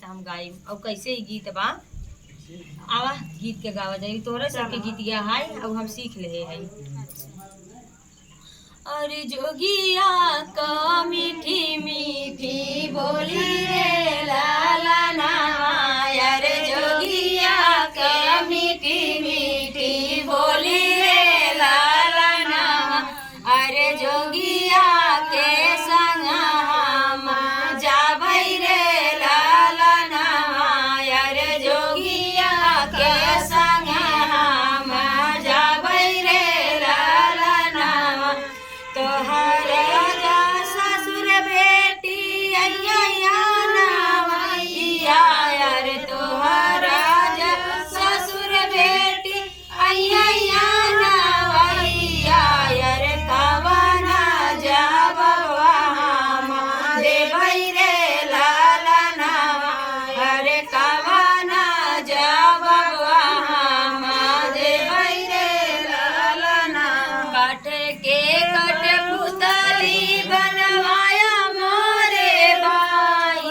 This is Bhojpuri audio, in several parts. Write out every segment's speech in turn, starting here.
हम गाई और कैसे ही गीत बा आवा गीत के गावा जाई तोहरे सबके गीतिया है अब हम सीख ले है। अरे जोगिया का मीठी मीठी बोली रे लाला नावा अरे जोगिया का मीठी मीठी बोली रे लाला नावा अरे जोगिया के संग हम जाबै रे लाला नावा अरे जोगिया के संग हम जाबै रे लाला नावा तोहर ससुर बेटी अय्या नावैया अरे तोहर ससुर बेटी अय्या नावैया अरे कवना जबवा हम देबै रे लाला नावा अरे कवना जबवा हम देबै रे लाला नावा कट पुतली बनवाया मोरे भाई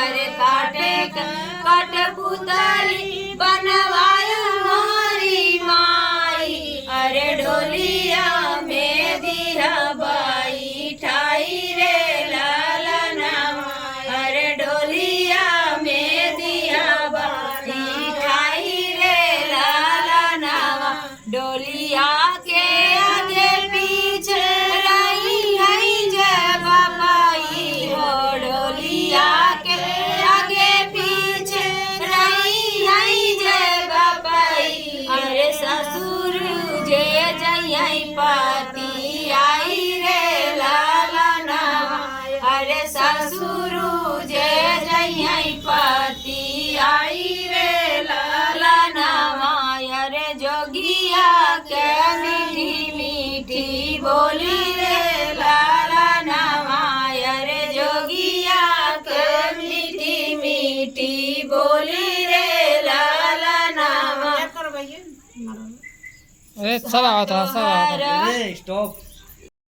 अरे कट पुतली बनवाया मोरी माई अरे ढोलिया में दिया बाई ठाई रे लाला नावा अरे ढोलिया में दिया बाई ठाई रे लाला नावा डोलिया के आगे पीछे रही है जय बाबाई हो डोलिया के आगे पीछे रही है जय बाबाई अरे ससुर जे जय पति आई रे लाला नावा अरे ससुर जे जय पति आई रे लाला नावा अरे जोगिया के मीठी मीठी बोली रे लाला नावा अरे जोगिया के मीठी मीठी बोली रे लाला नावा अरे सब आता स्टॉप